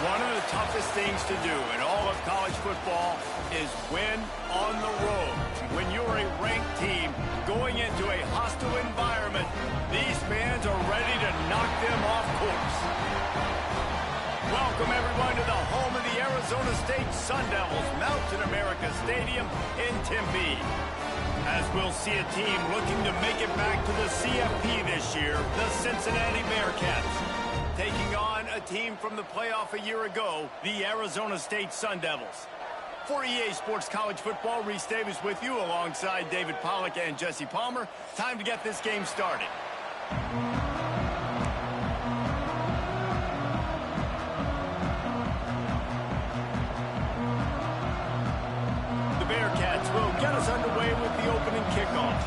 One of the toughest things to do in all of college football is win on the road. When you're a ranked team going into a hostile environment, these fans are ready to knock them off course. Welcome, everyone, to the home of the Arizona State Sun Devils, Mountain America Stadium in Tempe. As we'll see a team looking to make it back to the CFP this year, the Cincinnati Bearcats, taking on a team from the playoff a year ago, the Arizona State Sun Devils. For EA Sports College Football, Reese Davis with you alongside David Pollack and Jesse Palmer. Time to get this game started. The Bearcats will get us underway with the opening kickoff.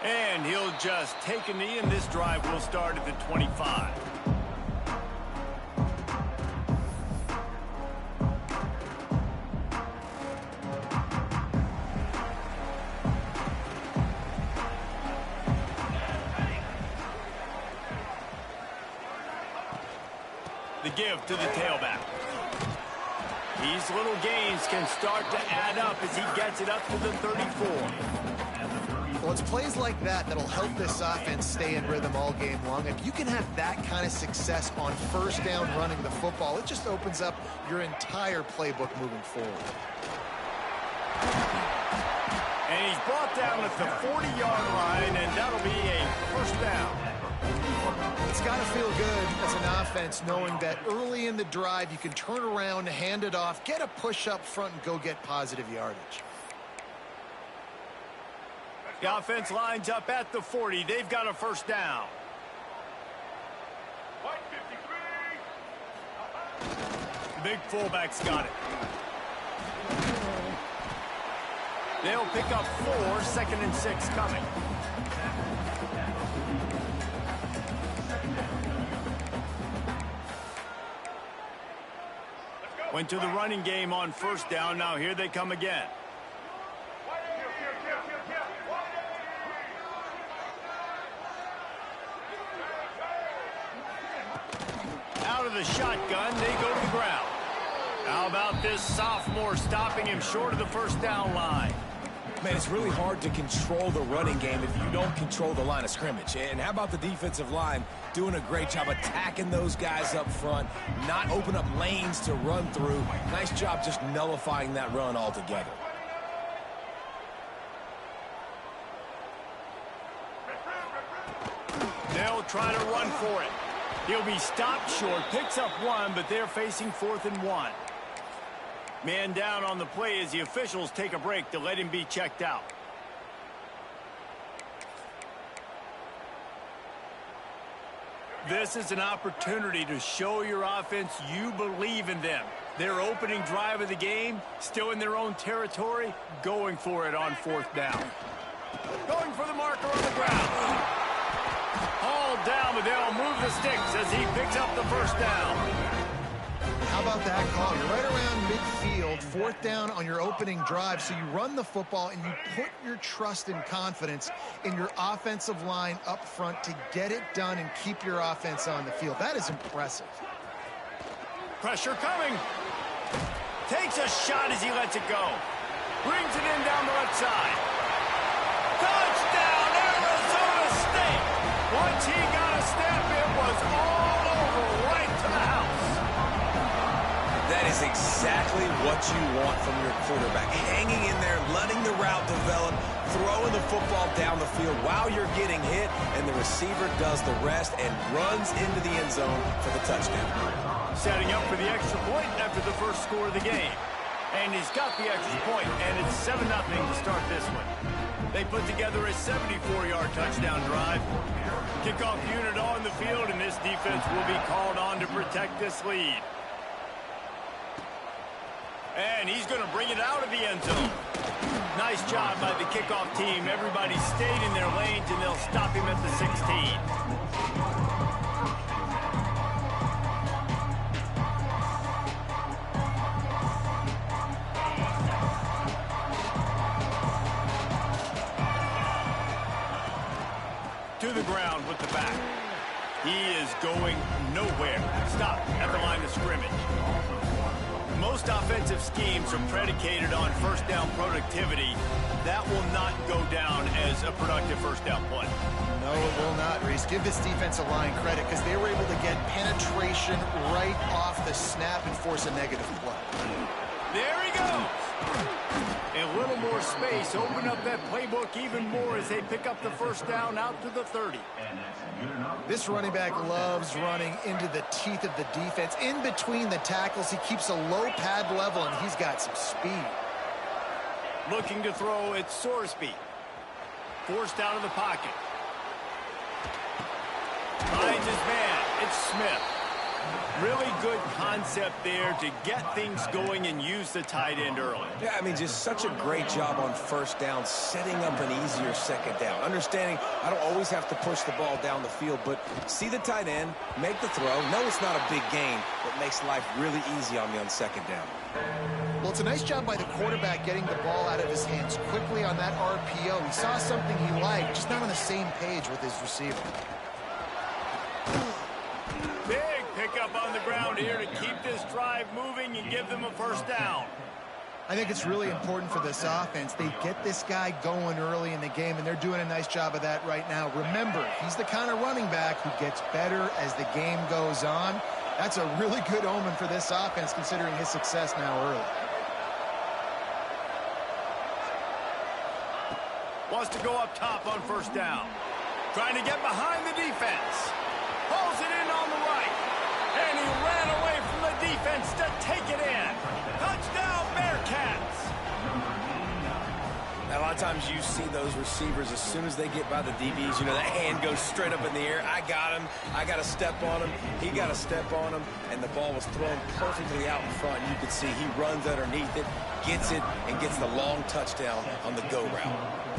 And he'll just take a knee, and this drive will start at the 25. The give to the tailback. These little gains can start to add up as he gets it up to the 34. Well, it's plays like that that'll help this offense stay in rhythm all game long. If you can have that kind of success on first down running the football, it just opens up your entire playbook moving forward. And he's brought down at the 40-yard line, and that'll be a first down. It's got to feel good as an offense knowing that early in the drive you can turn around, hand it off, get a push up front, and go get positive yardage. The offense lines up at the 40. They've got a first down. The big fullback's got it. They'll pick up 4, 2nd and 6 coming. Went to the running game on first down. Now here they come again. Out of the shotgun, they go to the ground. How about this sophomore stopping him short of the first down line? Man, it's really hard to control the running game if you don't control the line of scrimmage. And how about the defensive line doing a great job attacking those guys up front, not open up lanes to run through. Nice job just nullifying that run altogether. They'll try to run for it. He'll be stopped short, picks up 1, but they're facing 4th and 1. Man down on the play as the officials take a break to let him be checked out. This is an opportunity to show your offense you believe in them. Their opening drive of the game, still in their own territory, going for it on 4th down. Going for the marker on the ground. Hauled down, but they'll move the sticks as he picks up the first down. How about that call? You're right around midfield, 4th down on your opening drive, so you run the football and you put your trust and confidence in your offensive line up front to get it done and keep your offense on the field. That is impressive. Pressure coming. Takes a shot as he lets it go. Brings it in down the left side. Touchdown, Arizona State! Once he got a step, it was all over right to the house. That is exactly what you want from your quarterback. Hanging in there, letting the route develop, throwing the football down the field while you're getting hit, and the receiver does the rest and runs into the end zone for the touchdown. Setting up for the extra point after the first score of the game. And he's got the extra point, and it's 7-0 to start this one. They put together a 74-yard touchdown drive. Kickoff unit on the field, and this defense will be called on to protect this lead. And he's going to bring it out of the end zone. Nice job by the kickoff team. Everybody stayed in their lanes, and they'll stop him at the 16. to the ground with the back. He is going nowhere. Stop at the line of scrimmage. Most offensive schemes are predicated on first down productivity. That will not go down as a productive first down play. No, it will not, Reese. Give this defensive line credit because they were able to get penetration right off the snap and force a negative play. There he goes. A little more space. Open up that playbook even more as they pick up the first down out to the 30. This running back loves running into the teeth of the defense. In between the tackles, he keeps a low pad level, and he's got some speed. Looking to throw, it's Sorsby. Forced out of the pocket. Finds his man. It's Smith. Really good concept there to get things going and use the tight end early. Yeah, I mean, just such a great job on first down, setting up an easier second down. Understanding I don't always have to push the ball down the field, but see the tight end, make the throw. No, it's not a big gain, but makes life really easy on me on second down. Well, it's a nice job by the quarterback getting the ball out of his hands quickly on that RPO. He saw something he liked, just not on the same page with his receiver. Big pickup on the ground here to keep this drive moving and give them a first down. I think it's really important for this offense. They get this guy going early in the game, and they're doing a nice job of that right now. Remember, he's the kind of running back who gets better as the game goes on. That's a really good omen for this offense, considering his success now early. Wants to go up top on first down. Trying to get behind the defense. Pulls it in on the right. And he ran away from the defense to take it in. Touchdown, Bearcats. Now, a lot of times you see those receivers, as soon as they get by the DBs, you know, that hand goes straight up in the air. I got him. I got to step on him. He got to step on him. And the ball was thrown perfectly out in front. You can see he runs underneath it, gets it, and gets the long touchdown on the go route.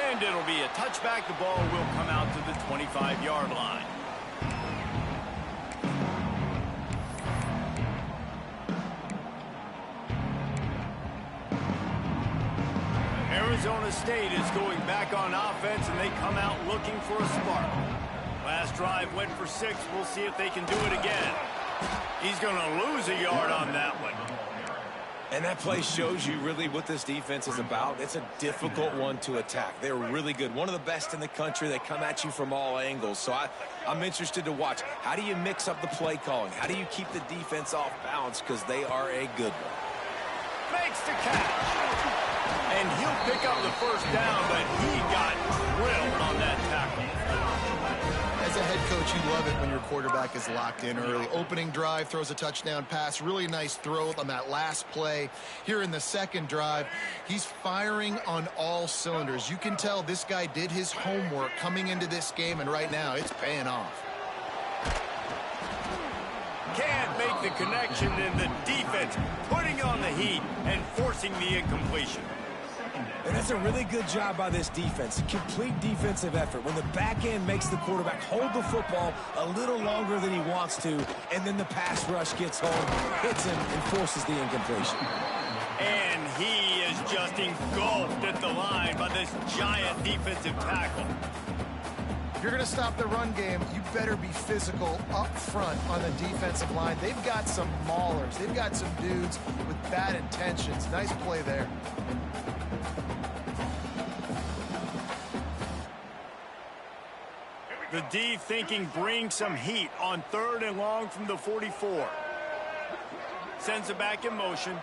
And it'll be a touchback. The ball will come out to the 25-yard line. Arizona State is going back on offense, and they come out looking for a spark. Last drive went for 6. We'll see if they can do it again. He's going to lose a yard on that one. And that play shows you really what this defense is about. It's a difficult one to attack. They're really good. One of the best in the country. They come at you from all angles. So I'm interested to watch. How do you mix up the play calling? How do you keep the defense off balance? Because they are a good one. Makes the catch. And he'll pick up the first down, but he got drilled on that tackle. As a head coach, you love it when your quarterback is locked in early. Opening drive, throws a touchdown pass. Really nice throw on that last play. Here in the second drive, he's firing on all cylinders. You can tell this guy did his homework coming into this game, and right now it's paying off. Can't make the connection, and the defense putting on the heat and forcing the incompletion. And that's a really good job by this defense. Complete defensive effort. When the back end makes the quarterback hold the football a little longer than he wants to, and then the pass rush gets home, hits him, and forces the incompletion. And he is just engulfed at the line by this giant defensive tackle. If you're going to stop the run game, you better be physical up front on the defensive line. They've got some maulers. They've got some dudes with bad intentions. Nice play there. The D thinking bring some heat on 3rd and long from the 44. Sends it back in motion.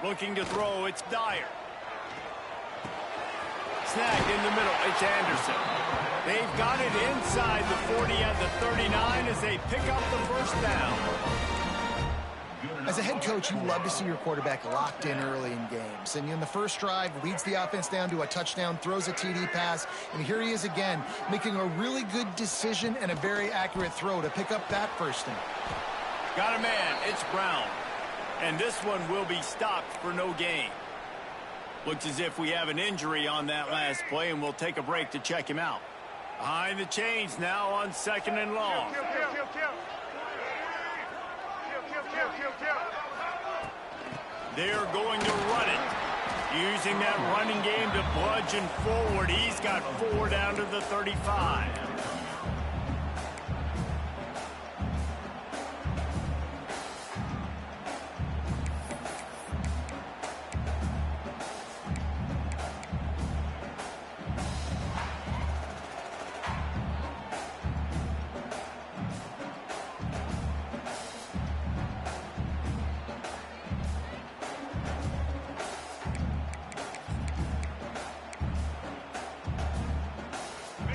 Looking to throw, it's Dyer. Snagged in the middle, it's Anderson. They've got it inside the 40 at the 39 as they pick up the first down. As a head coach, you love to see your quarterback locked in early in games. And in the first drive, leads the offense down to a touchdown, throws a TD pass, and here he is again, making a really good decision and a very accurate throw to pick up that first down. Got a man, it's Brown. And this one will be stopped for no gain. Looks as if we have an injury on that last play, and we'll take a break to check him out. Behind the chains now on 2nd and long. They're going to run it. Using that running game to bludgeon forward. He's got 4 down to the 35.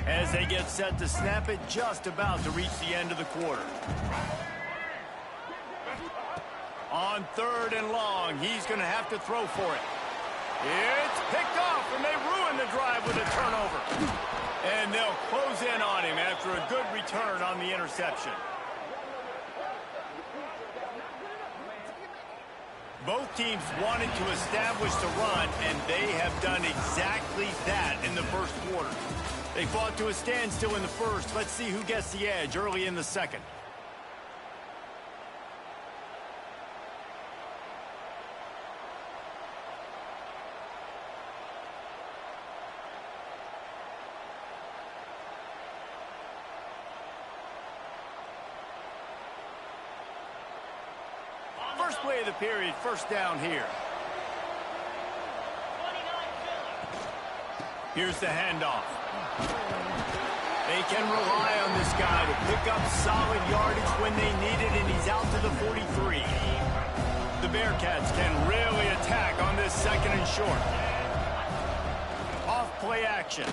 As they get set to snap it, just about to reach the end of the quarter. On 3rd and long, he's going to have to throw for it. It's picked off, and they ruin the drive with a turnover. And they'll close in on him after a good return on the interception. Both teams wanted to establish the run, and they have done exactly that in the first quarter. They fought to a standstill in the first. Let's see who gets the edge early in the second. First play of the period, first down here. Here's the handoff. They can rely on this guy to pick up solid yardage when they need it, and he's out to the 43. The Bearcats can really attack on this 2nd and short. Off play action.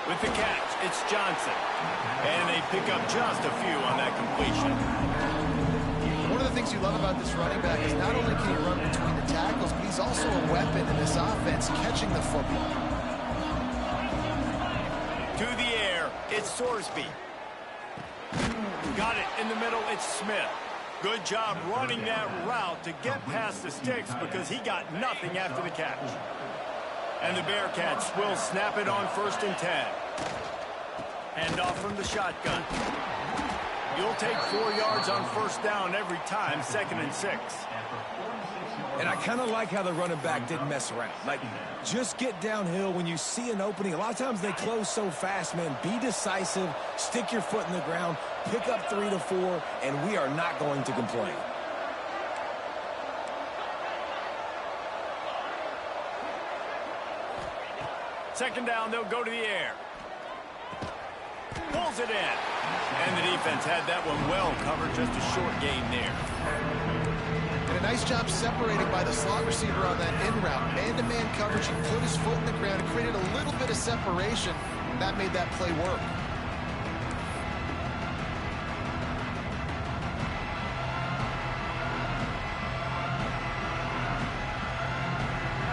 With the catch, it's Johnson. And they pick up just a few on that completion. One of the things you love about this running back is not only can he run between the tackles, but he's also a weapon in this offense, catching the football. To the air, it's Sorsby. Got it in the middle, it's Smith. Good job running that route to get past the sticks because he got nothing after the catch. And the Bearcats will snap it on 1st and 10. Hand off from the shotgun. You'll take 4 yards on 1st down every time, 2nd and 6. And I kind of like how the running back didn't mess around. Like, just get downhill when you see an opening. A lot of times they close so fast, man. Be decisive, stick your foot in the ground, pick up 3 to 4, and we are not going to complain. Second down, they'll go to the air. Pulls it in. And the defense had that one well covered, just a short gain there. And a nice job separating by the slot receiver on that in route. Man-to-man coverage, he put his foot in the ground, created a little bit of separation. That made that play work.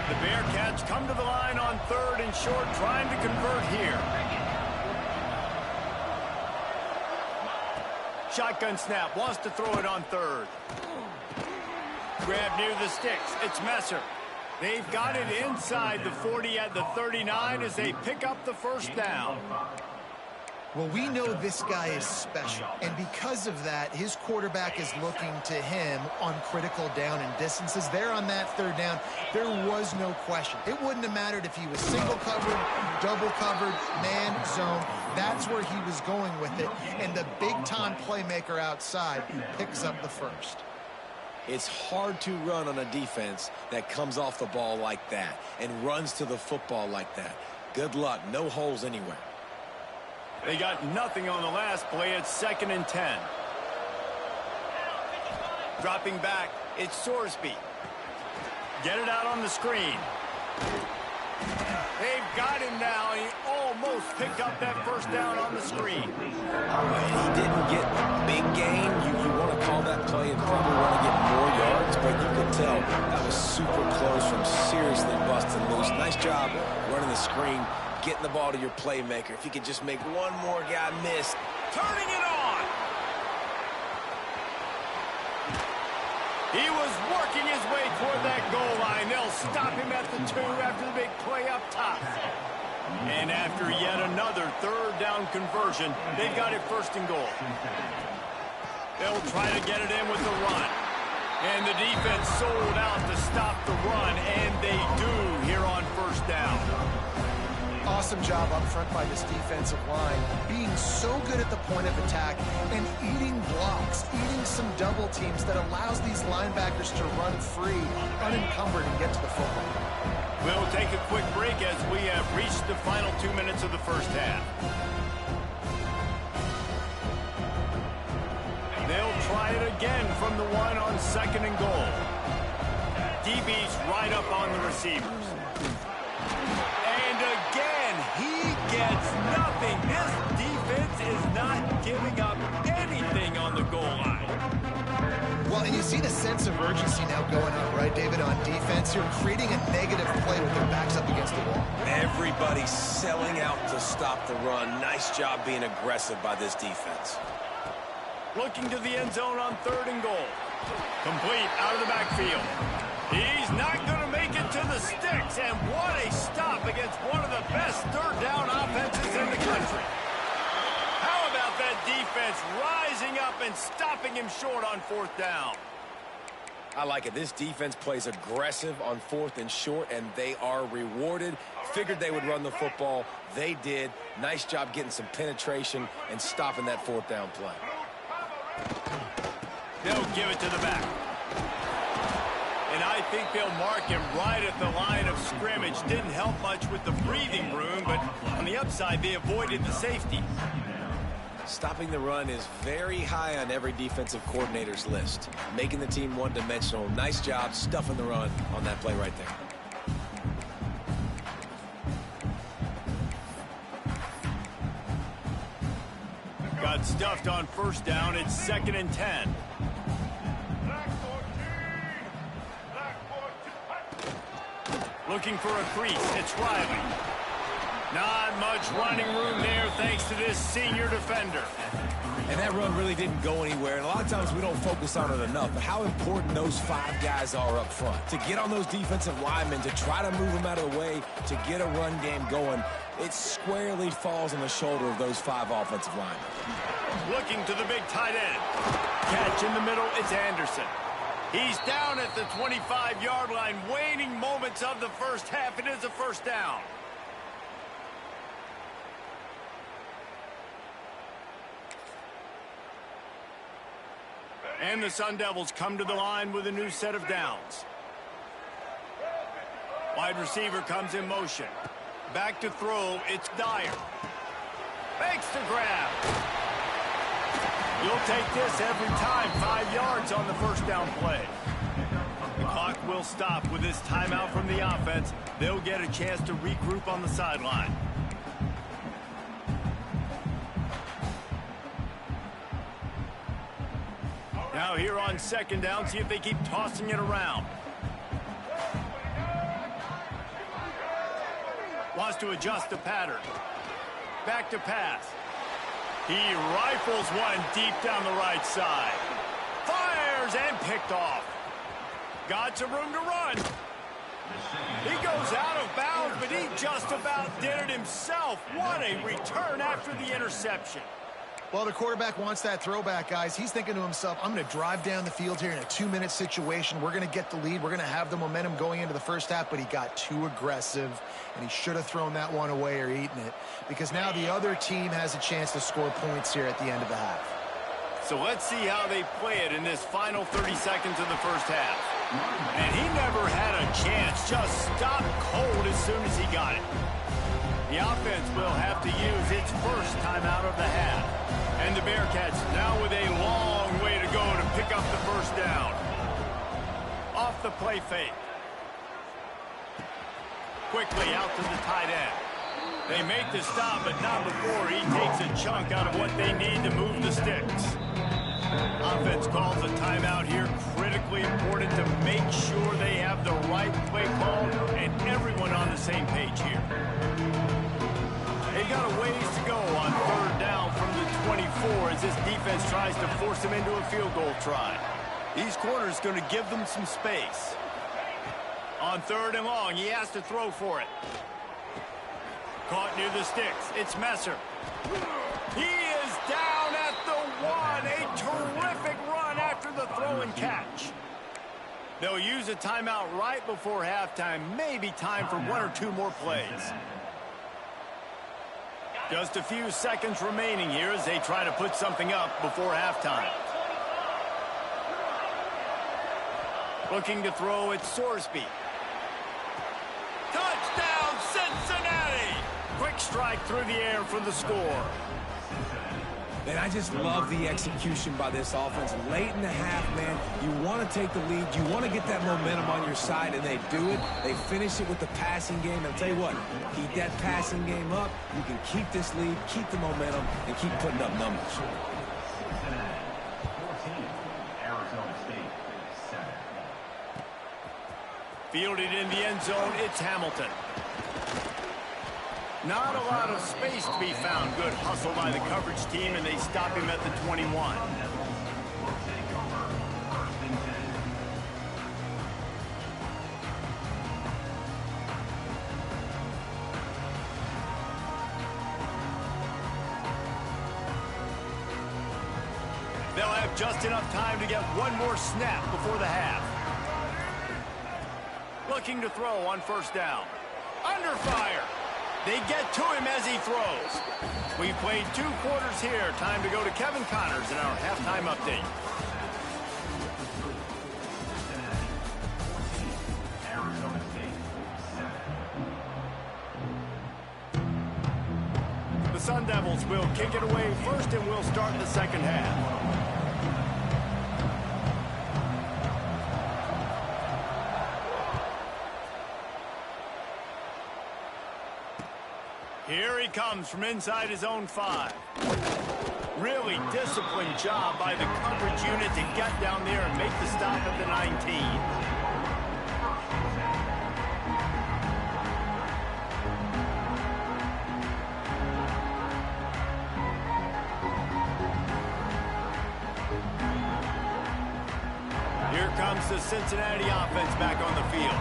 The Bearcats come to the line on 3rd and short, trying to convert here. Shotgun snap, wants to throw it on 3rd. Grab near the sticks, it's Messer. They've got it inside the 40 at the 39 as they pick up the 1st down. Well, we know this guy is special, and because of that, his quarterback is looking to him on critical down and distances. There on that 3rd down, there was no question. It wouldn't have mattered if he was single covered, double covered, man, zone. That's where he was going with it, and the big-time playmaker outside picks up the 1st. It's hard to run on a defense that comes off the ball like that and runs to the football like that. Good luck. No holes anywhere. They got nothing on the last play. It's 2nd and 10. Dropping back, it's Sorsby. Get it out on the screen. They've got him now. He almost picked up that 1st down on the screen. He didn't get big gain. You want to call that play and probably want to get more yards, but you could tell that was super close from seriously busting loose. Nice job running the screen, getting the ball to your playmaker. If you could just make one more guy miss. Turning it on. He was working his way toward that goal line. They'll stop him at the 2 after the big play up top. And after yet another 3rd down conversion, they've got it 1st and goal. They'll try to get it in with the run. And the defense sold out to stop the run, and they do here on first down. Awesome job up front by this defensive line, being so good at the point of attack and eating blocks, eating some double teams that allows these linebackers to run free, unencumbered, and get to the football. We'll take a quick break as we have reached the final 2 minutes of the first half. They'll try it again from the one on 2nd and goal. DB's right up on the receivers. And again, he gets nothing. This defense is not giving up anything on the goal line. Well, and you see the sense of urgency now going on, right, David, on defense. You're creating a negative play with their backs up against the wall. Everybody's selling out to stop the run. Nice job being aggressive by this defense. Looking to the end zone on 3rd and goal. Complete out of the backfield. He's not going to make it to the sticks, and what a stop against one of the best third down offenses in the country. How about that defense rising up and stopping him short on 4th down? I like it. This defense plays aggressive on 4th and short, and they are rewarded. Figured they would run the football. They did. Nice job getting some penetration and stopping that 4th down play. They'll give it to the back. And I think they'll mark him right at the line of scrimmage. Didn't help much with the breathing room, but on the upside, they avoided the safety. Stopping the run is very high on every defensive coordinator's list. Making the team one-dimensional. Nice job stuffing the run on that play right there. Got stuffed on 1st down. It's 2nd and 10. Looking for a crease. It's Riley. Not much running room there thanks to this senior defender. And that run really didn't go anywhere. And a lot of times we don't focus on it enough. But how important those 5 guys are up front. To get on those defensive linemen, to try to move them out of the way, to get a run game going, it squarely falls on the shoulder of those 5 offensive linemen. Looking to the big tight end. Catch in the middle, it's Anderson. He's down at the 25-yard line, waning moments of the first half. It is a 1st down. And the Sun Devils come to the line with a new set of downs. Wide receiver comes in motion. Back to throw, it's Dyer. Makes the grab. You'll take this every time. 5 yards on the 1st down play. The clock will stop with this timeout from the offense. They'll get a chance to regroup on the sideline. Now here on 2nd down, see if they keep tossing it around. Wants to adjust the pattern. Back to pass. He rifles one deep down the right side. Fires and picked off. Got some room to run. He goes out of bounds, but he just about did it himself. What a return after the interception. Well, the quarterback wants that throwback, guys. He's thinking to himself, I'm going to drive down the field here in a 2-minute situation. We're going to get the lead. We're going to have the momentum going into the first half, but he got too aggressive, and he should have thrown that one away or eaten it, because now the other team has a chance to score points here at the end of the half. So let's see how they play it in this final 30 seconds of the first half. And he never had a chance. Just stopped cold as soon as he got it. The offense will have to use its first timeout of the half. And the Bearcats now with a long way to go to pick up the 1st down. Off the play fake. Quickly out to the tight end. They make the stop, but not before he takes a chunk out of what they need to move the sticks. Offense calls a timeout here. Critically important to make sure they have the right play call and everyone on the same page here. They got a ways to go on 3rd down from the 24 as this defense tries to force them into a field goal try. These corners going to give them some space. On 3rd and long, he has to throw for it. Caught near the sticks. It's Messer. He is down at the 1. A terrific run after the throw and catch. They'll use a timeout right before halftime. Maybe time for one or two more plays. Just a few seconds remaining here as they try to put something up before halftime. Looking to throw at Sorsby. Touchdown, Cincinnati! Quick strike through the air for the score. And I just love the execution by this offense. Late in the half, man, you want to take the lead. You want to get that momentum on your side, and they do it. They finish it with the passing game. I'll tell you what, keep that passing game up. You can keep this lead, keep the momentum, and keep putting up numbers. Fielded in the end zone, it's Hamilton. Not a lot of space to be found. Good hustle by the coverage team, and they stop him at the 21. They'll have just enough time to get one more snap before the half. Looking to throw on first down. Under fire. They get to him as he throws. We've played 2 quarters here. Time to go to Kevin Connors in our halftime update. The Sun Devils will kick it away first, and we'll start the second half. Here he comes from inside his own 5. Really disciplined job by the coverage unit to get down there and make the stop at the 19. Here comes the Cincinnati offense back on the field.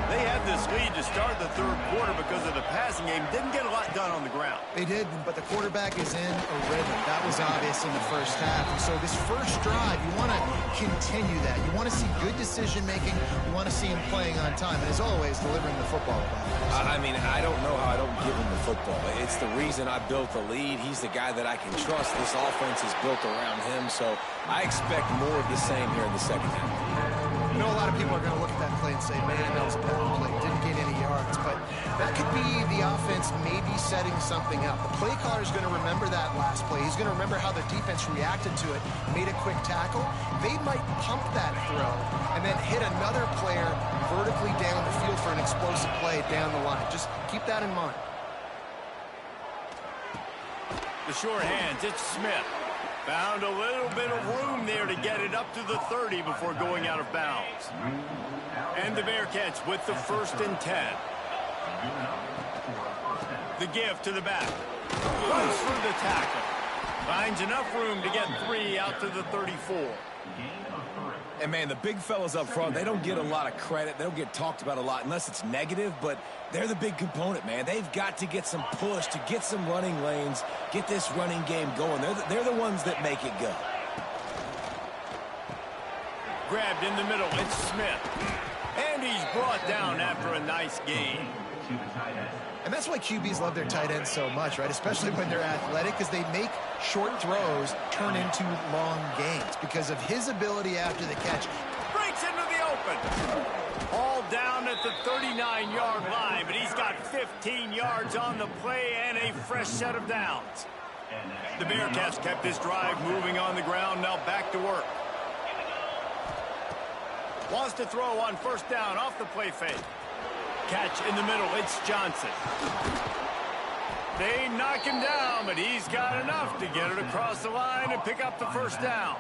They had this lead to start the third quarter because of the passing game. Didn't get a lot done on the ground. They did, but the quarterback is in a rhythm. That was obvious in the first half. And so this first drive, you want to continue that. You want to see good decision-making. You want to see him playing on time. And as always, delivering the football. I mean, I don't know how I don't give him the football. It's the reason I built the lead. He's the guy that I can trust. This offense is built around him, so I expect more of the same here in the second half. You know, a lot of people are going to look at that play and say, man, that was a bad play. Didn't get any yards. But that could be the offense maybe setting something up. The play caller is going to remember that last play. He's going to remember how the defense reacted to it, made a quick tackle. They might pump that throw and then hit another player vertically down the field for an explosive play down the line. Just keep that in mind. The short hands, it's Smith. Found a little bit of room there to get it up to the 30 before going out of bounds. And the Bearcats with the 1st and 10. The give to the back. Goes through the tackle. Finds enough room to get 3 out to the 34. And, man, the big fellas up front, they don't get a lot of credit. They don't get talked about a lot unless it's negative, but they're the big component, man. They've got to get some push, to get some running lanes, get this running game going. They're the ones that make it go. Grabbed in the middle, it's Smith. And he's brought down after a nice gain. And that's why QBs love their tight ends so much, right? Especially when they're athletic, because they make short throws turn into long gains because of his ability after the catch. Breaks into the open. All down at the 39-yard line, but he's got 15 yards on the play and a fresh set of downs. The Bearcats kept this drive moving on the ground, now back to work. Wants to throw on first down off the play fake. Catch in the middle, it's Johnson. They knock him down, but he's got enough to get it across the line and pick up the first down.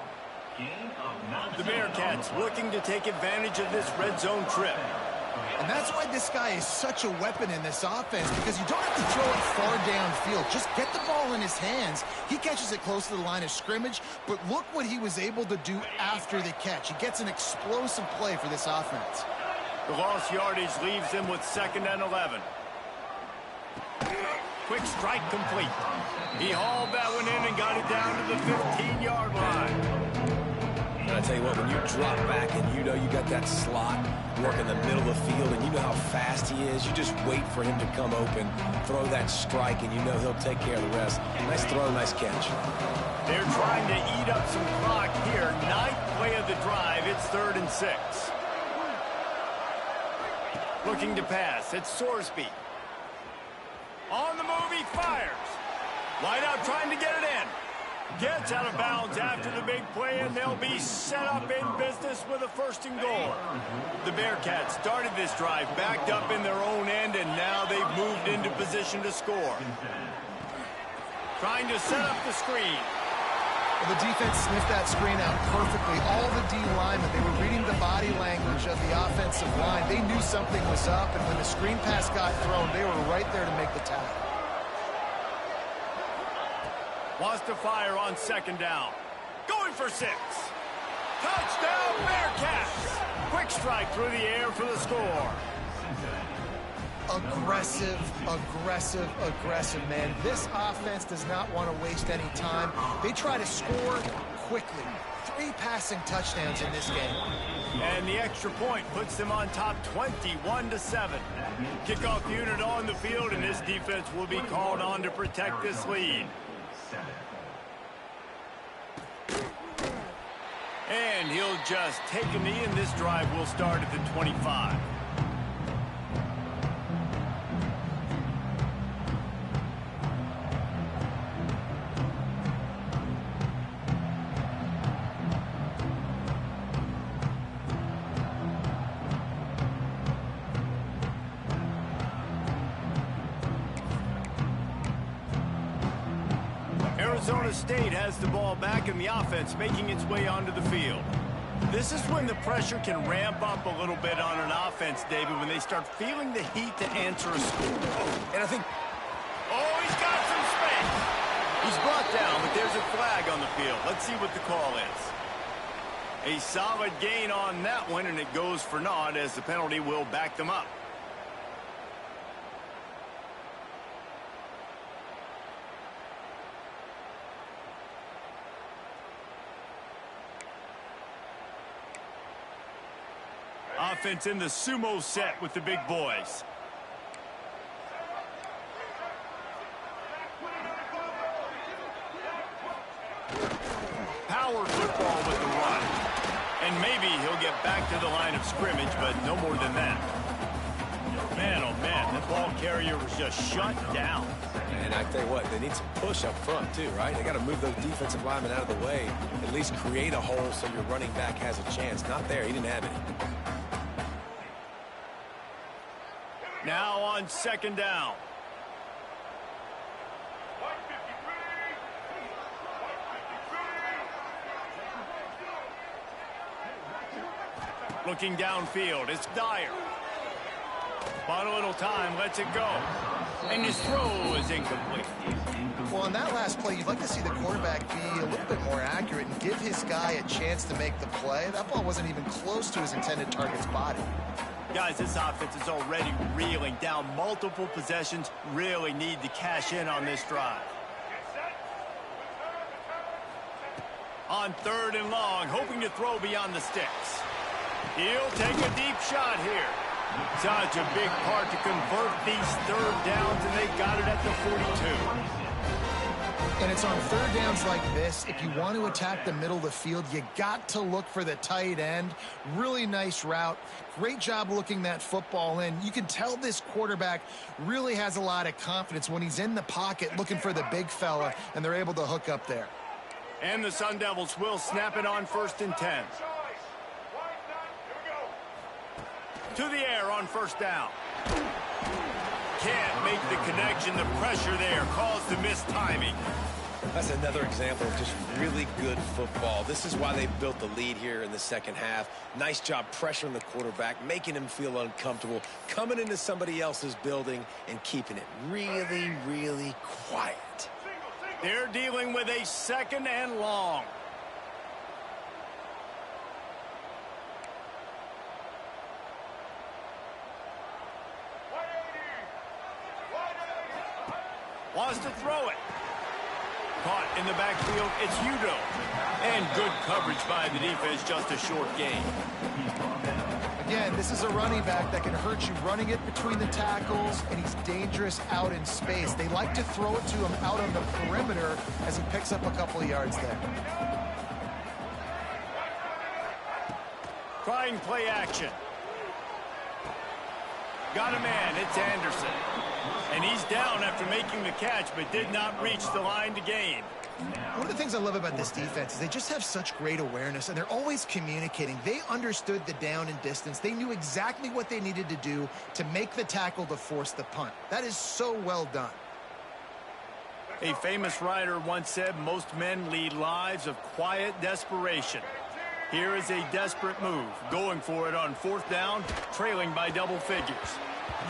The Bearcats looking to take advantage of this red zone trip. And that's why this guy is such a weapon in this offense, because you don't have to throw it far downfield. Just get the ball in his hands. He catches it close to the line of scrimmage, but look what he was able to do after the catch. He gets an explosive play for this offense. The lost yardage leaves them with 2nd and 11. Quick strike complete. He hauled that one in and got it down to the 15-yard line. I tell you what, when you drop back and you know you got that slot work in the middle of the field and you know how fast he is, you just wait for him to come open, throw that strike, and you know he'll take care of the rest. Nice throw, nice catch. They're trying to eat up some clock here. 9th play of the drive. It's 3rd and 6. Looking to pass. It's Sorsby. On the move, he fires. Wide out trying to get it in. Gets out of bounds after the big play, and they'll be set up in business with a 1st and goal. The Bearcats started this drive backed up in their own end, and now they've moved into position to score. Trying to set up the screen. Well, the defense sniffed that screen out perfectly. All the D linemen, they were reading the body language of the offensive line. They knew something was up, and when the screen pass got thrown, they were right there to make the tackle. Wants to fire on 2nd down. Going for 6. Touchdown, Bearcats! Quick strike through the air for the score. Aggressive, aggressive, aggressive, man. This offense does not want to waste any time. They try to score quickly. 3 passing touchdowns in this game. And the extra point puts them on top 21-7. Kickoff unit on the field, and this defense will be called on to protect this lead. And he'll just take a knee, and this drive will start at the 25. Arizona State has the ball back in the offense, making its way onto the field. This is when the pressure can ramp up a little bit on an offense, David, when they start feeling the heat to answer a score. And I think... Oh, he's got some space. He's brought down, but there's a flag on the field. Let's see what the call is. A solid gain on that one, and it goes for naught as the penalty will back them up. Offense in the sumo set with the big boys. Power football with the run. And maybe he'll get back to the line of scrimmage, but no more than that. Man, oh man, the ball carrier was just shut down. And I tell you what, they need some push up front too, right? They got to move those defensive linemen out of the way, at least create a hole so your running back has a chance. Not there, he didn't have any. Now on 2nd down. Looking downfield, it's Dyer. Bought a little time, lets it go. And his throw is incomplete. Well, on that last play, you'd like to see the quarterback be a little bit more accurate and give his guy a chance to make the play. That ball wasn't even close to his intended target's body. Guys, this offense is already reeling down multiple possessions. Really need to cash in on this drive. On 3rd and long, hoping to throw beyond the sticks. He'll take a deep shot here. Such a big part to convert these 3rd downs, and they got it at the 42. And it's on 3rd downs like this, if you want to attack the middle of the field, you got to look for the tight end. Really nice route. Great job looking that football in. You can tell this quarterback really has a lot of confidence when he's in the pocket looking for the big fella, and they're able to hook up there. And the Sun Devils will snap it on 1st and 10. To the air on 1st down. Can't make the connection. The pressure there caused the missed timing. That's another example of just really good football. This is why they built the lead here in the 2nd half. Nice job pressuring the quarterback, making him feel uncomfortable, coming into somebody else's building and keeping it really, really quiet. They're dealing with a 2nd and long. Wants to throw it. Caught in the backfield, it's Udo. And Good coverage by the defense, just a short gain. Again, this is a running back that can hurt you running it between the tackles, and he's dangerous out in space. They like to throw it to him out on the perimeter as he picks up a couple of yards there. Trying play action. Got a man, it's Anderson. And he's down after making the catch, but did not reach the line to gain. One of the things I love about this defense is they just have such great awareness, and they're always communicating. They understood the down and distance. They knew exactly what they needed to do to make the tackle to force the punt. That is so well done. A famous writer once said, most men lead lives of quiet desperation. Here is a desperate move, going for it on 4th down, trailing by double figures.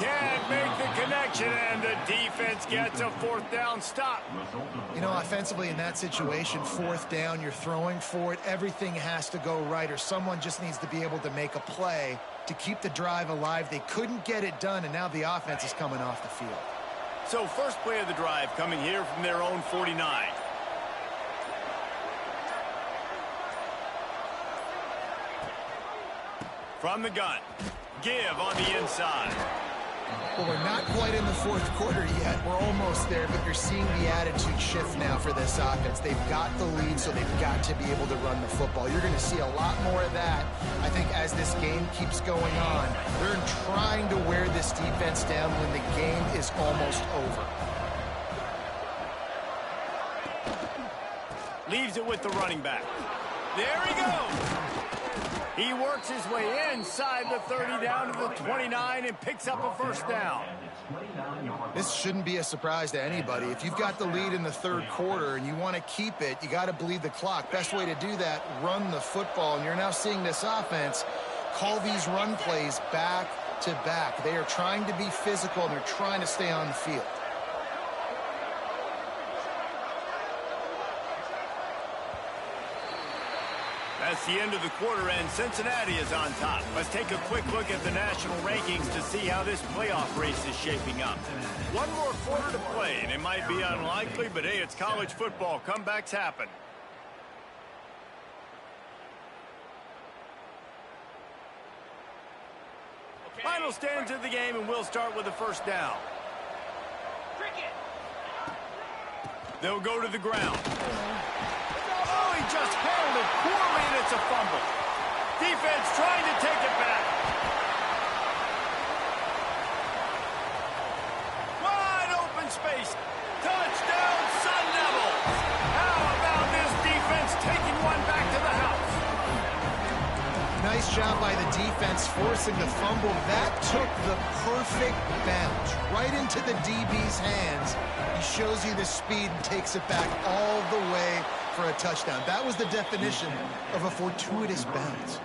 Can't make the connection, and the defense gets a 4th down stop. You know, offensively in that situation, 4th down, you're throwing for it. Everything has to go right, or someone just needs to be able to make a play to keep the drive alive. They couldn't get it done, and now the offense is coming off the field. So first play of the drive coming here from their own 49. From the gun, give on the inside. Well, we're not quite in the 4th quarter yet. We're almost there, but you're seeing the attitude shift now for this offense. They've got the lead, so they've got to be able to run the football. You're going to see a lot more of that, I think, as this game keeps going on. They're trying to wear this defense down when the game is almost over. Leaves it with the running back. There he goes. He works his way inside the 30 down to the 29 and picks up a 1st down. This shouldn't be a surprise to anybody. If you've got the lead in the 3rd quarter and you want to keep it, you got to bleed the clock. Best way to do that, run the football. And you're now seeing this offense call these run plays back to back. They are trying to be physical, and they're trying to stay on the field. That's the end of the quarter, and Cincinnati is on top. Let's take a quick look at the national rankings to see how this playoff race is shaping up. One more quarter to play, and it might be unlikely, but hey, it's college football. Comebacks happen. Final stands of the game, and we'll start with the 1st down. They'll go to the ground. Oh, he just handled it poorly, and it's a fumble. Defense trying to take it back. Wide open space. Touchdown, Sun Devils. How about this defense taking one back to the house? Nice job by the defense forcing the fumble. That took the perfect bounce right into the DB's hands. He shows you the speed and takes it back all the way for a touchdown. That was the definition of a fortuitous bounce.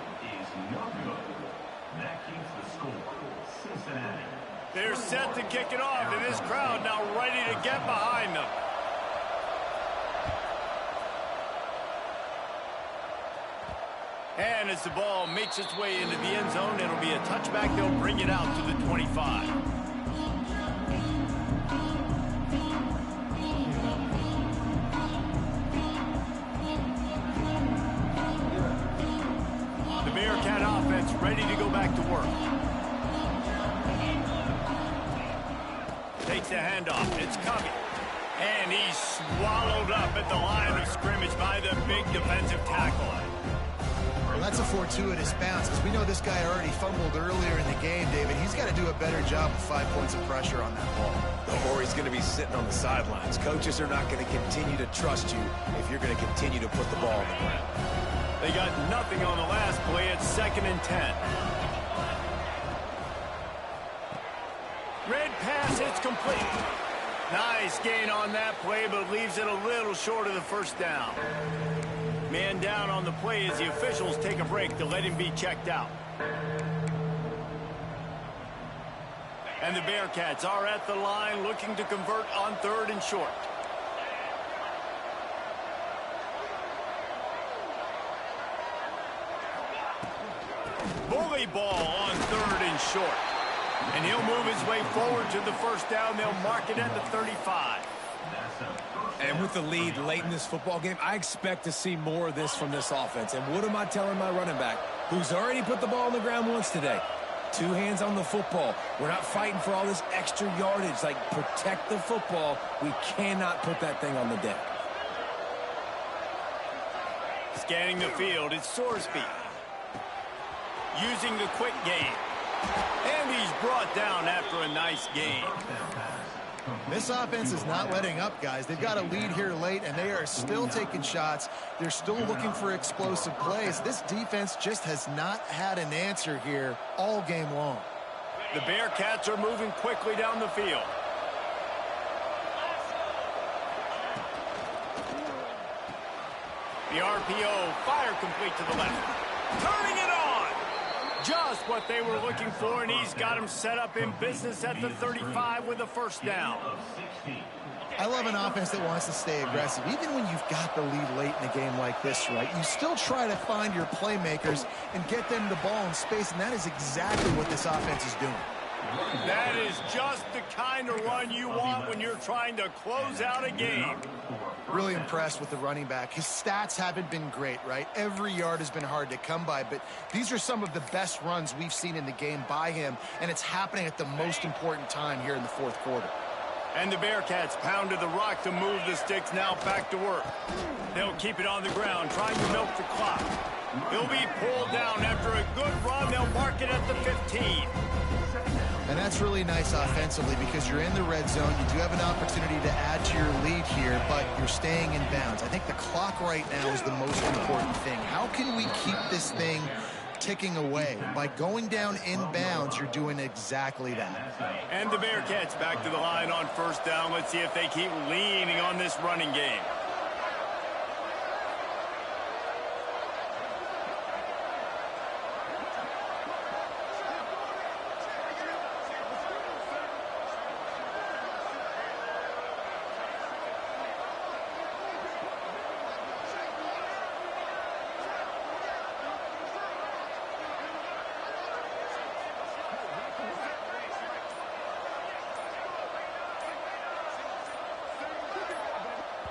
They're set to kick it off, and this crowd now ready to get behind them. And as the ball makes its way into the end zone, it'll be a touchback. They'll bring it out to the 25. The Bearcat offense ready to go back to work. Takes the handoff. It's Covey. And he's swallowed up at the line of scrimmage by the big defensive tackle. Well, that's a fortuitous bounce, because we know this guy already fumbled earlier in the game, David. He's got to do a better job with 5 points of pressure on that ball. Or he's going to be sitting on the sidelines. Coaches are not going to continue to trust you if you're going to continue to put the ball on the ground. They got nothing on the last play. It's 2nd and 10. Red pass, it's complete. Nice gain on that play, but leaves it a little short of the 1st down. Man down on the play as the officials take a break to let him be checked out. And the Bearcats are at the line looking to convert on 3rd and short. Bully ball on 3rd and short. And he'll move his way forward to the 1st down. They'll mark it at the 35. And with the lead late in this football game, I expect to see more of this from this offense. And what am I telling my running back, who's already put the ball on the ground once today? 2 hands on the football. We're not fighting for all this extra yardage. Like, protect the football. We cannot put that thing on the deck. Scanning the field, it's Sorsby. Using the quick game. And he's brought down after a nice game. This offense is not letting up, guys. They've got a lead here late, and they are still taking shots. They're still looking for explosive plays. This defense just has not had an answer here all game long. The Bearcats are moving quickly down the field. The RPO, fire complete to the left. Turning it on! Just what they were looking for, and he's got him set up in business at the 35 with a first down. I love an offense that wants to stay aggressive. Even when you've got the lead late in a game like this, right, you still try to find your playmakers and get them the ball in space, and that is exactly what this offense is doing. That is just the kind of run you want when you're trying to close out a game. Really impressed with the running back. His stats haven't been great, right? Every yard has been hard to come by, but these are some of the best runs we've seen in the game by him, and it's happening at the most important time here in the fourth quarter. And the Bearcats pounded the rock to move the sticks, now back to work. They'll keep it on the ground, trying to milk the clock. He'll be pulled down after a good run. They'll mark it at the 15. And that's really nice offensively because you're in the red zone. You do have an opportunity to add to your lead here, but you're staying in bounds. I think the clock right now is the most important thing. How can we keep this thing ticking away? By going down in bounds, you're doing exactly that. And the Bearcats back to the line on first down. Let's see if they keep leaning on this running game.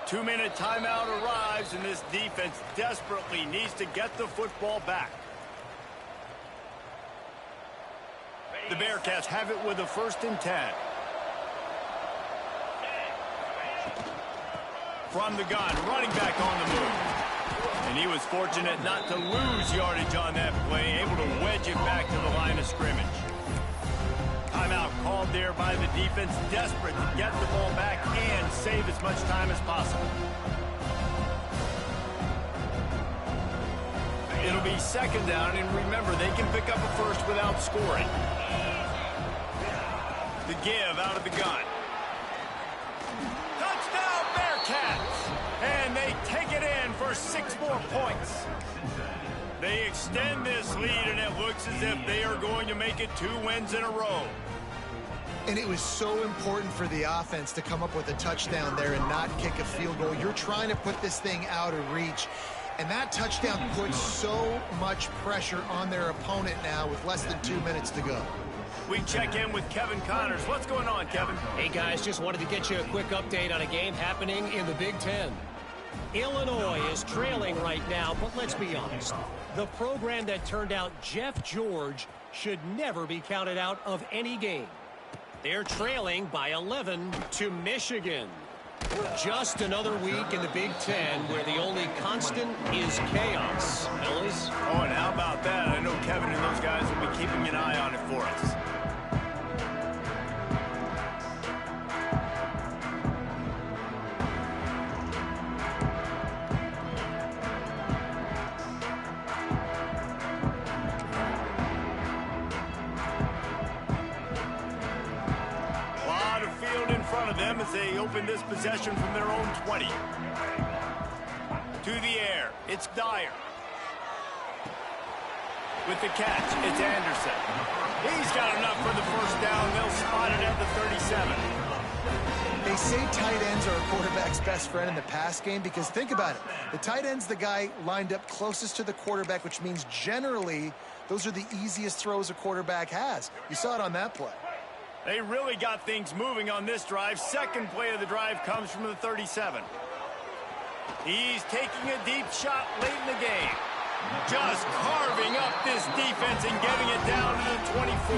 Two-minute timeout arrives, and this defense desperately needs to get the football back. The Bearcats have it with a 1st and 10. From the gun, running back on the move. And he was fortunate not to lose yardage on that play, able to wedge it back to the line of scrimmage. Timeout called there by the defense, desperate to get the ball back and save as much time as possible. It'll be 2nd down, and remember, they can pick up a first without scoring. The give out of the gun. Touchdown, Bearcats! And they take it in for 6 more points. They extend this lead, and it looks as if they are going to make it 2 wins in a row. And it was so important for the offense to come up with a touchdown there and not kick a field goal. You're trying to put this thing out of reach. And that touchdown puts so much pressure on their opponent now with less than 2 minutes to go. We check in with Kevin Connors. What's going on, Kevin? Hey, guys, just wanted to get you a quick update on a game happening in the Big Ten. Illinois is trailing right now, but let's be honest. The program that turned out Jeff George should never be counted out of any game. They're trailing by 11 to Michigan. Just another week in the Big Ten where the only constant is chaos. Fellas? Oh, and how about that? I know Kevin and those guys will be keeping an eye on it for us. As they open this possession from their own 20. To the air, it's Dyer. With the catch, it's Anderson. He's got enough for the first down. They'll spot it at the 37. They say tight ends are a quarterback's best friend in the pass game because think about it. The tight end's the guy lined up closest to the quarterback, which means generally those are the easiest throws a quarterback has. You saw it on that play. They really got things moving on this drive. 2nd play of the drive comes from the 37. He's taking a deep shot late in the game. Just carving up this defense and getting it down to the 24.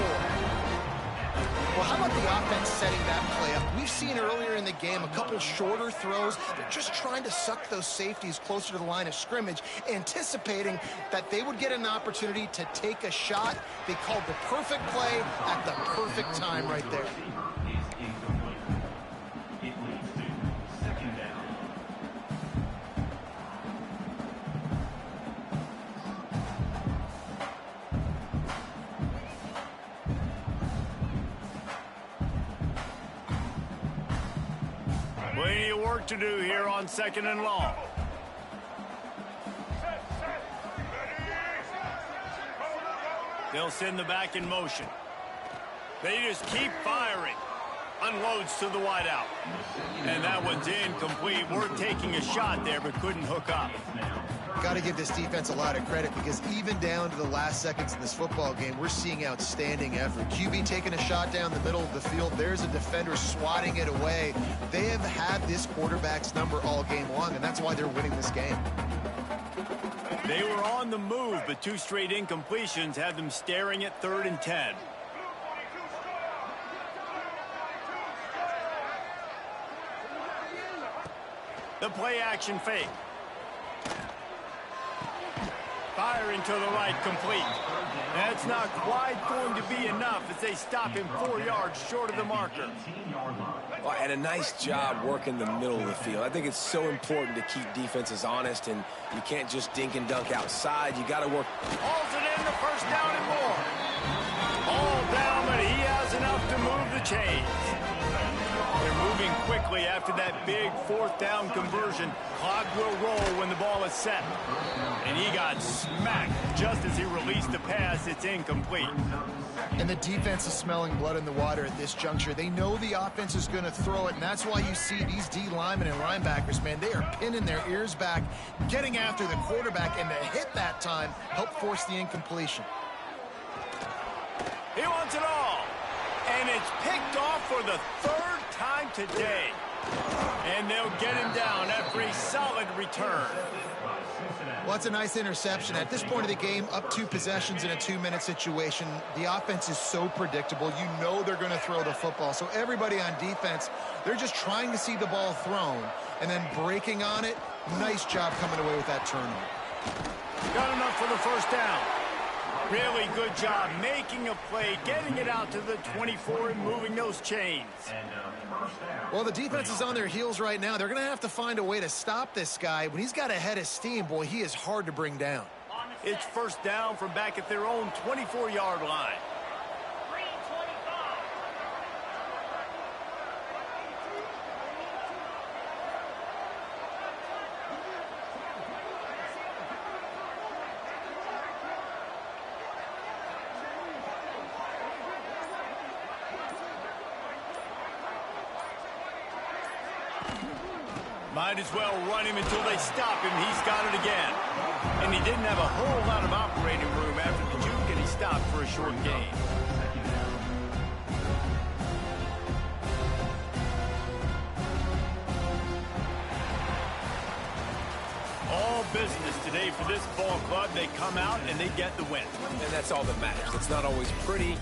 Well, how about the offense setting that play up? We've seen earlier in the game a couple shorter throws. They're just trying to suck those safeties closer to the line of scrimmage, anticipating that they would get an opportunity to take a shot. They called the perfect play at the perfect time right there. Plenty of work to do here on 2nd and long. They'll send the back in motion. They just keep firing. Unloads to the wideout. And that one's incomplete. We're taking a shot there, but couldn't hook up. Got to give this defense a lot of credit, because even down to the last seconds in this football game, we're seeing outstanding effort. QB taking a shot down the middle of the field. There's a defender swatting it away. They have had this quarterback's number all game long, and that's why they're winning this game. They were on the move, but 2 straight incompletions had them staring at 3rd and 10. The play action fake. Firing to the right, complete. That's not quite going to be enough as they stop him 4 yards short of the marker. Well, and a nice job working the middle of the field. I think it's so important to keep defenses honest, and you can't just dink and dunk outside. You got to work. Hauls it in, the first down and more. All down, but he has enough to move the chains. They're moving quickly after that big 4th down conversion. Clock will roll when the ball is set. And he got smacked just as he released the pass. It's incomplete. And the defense is smelling blood in the water at this juncture. They know the offense is going to throw it, and that's why you see these D linemen and linebackers, man, they are pinning their ears back, getting after the quarterback, and the hit that time helped force the incompletion. He wants it all. And it's picked off for the 3rd time today. And they'll get him down after a solid return. Well, that's a nice interception. At this point of the game, up 2 possessions in a 2-minute situation, the offense is so predictable. You know they're going to throw the football. So everybody on defense, they're just trying to see the ball thrown and then breaking on it. Nice job coming away with that turnover. Got enough for the 1st down. Really good job making a play, getting it out to the 24 and moving those chains. Well, the defense is on their heels right now. They're going to have to find a way to stop this guy. When he's got a head of steam, boy, he is hard to bring down. It's 1st down from back at their own 24-yard line. Might as well run him until they stop him. He's got it again. And he didn't have a whole lot of operating room after the juke, and he stopped for a short gain. All business today for this ball club. They come out and they get the win. And that's all that matters. It's not always pretty,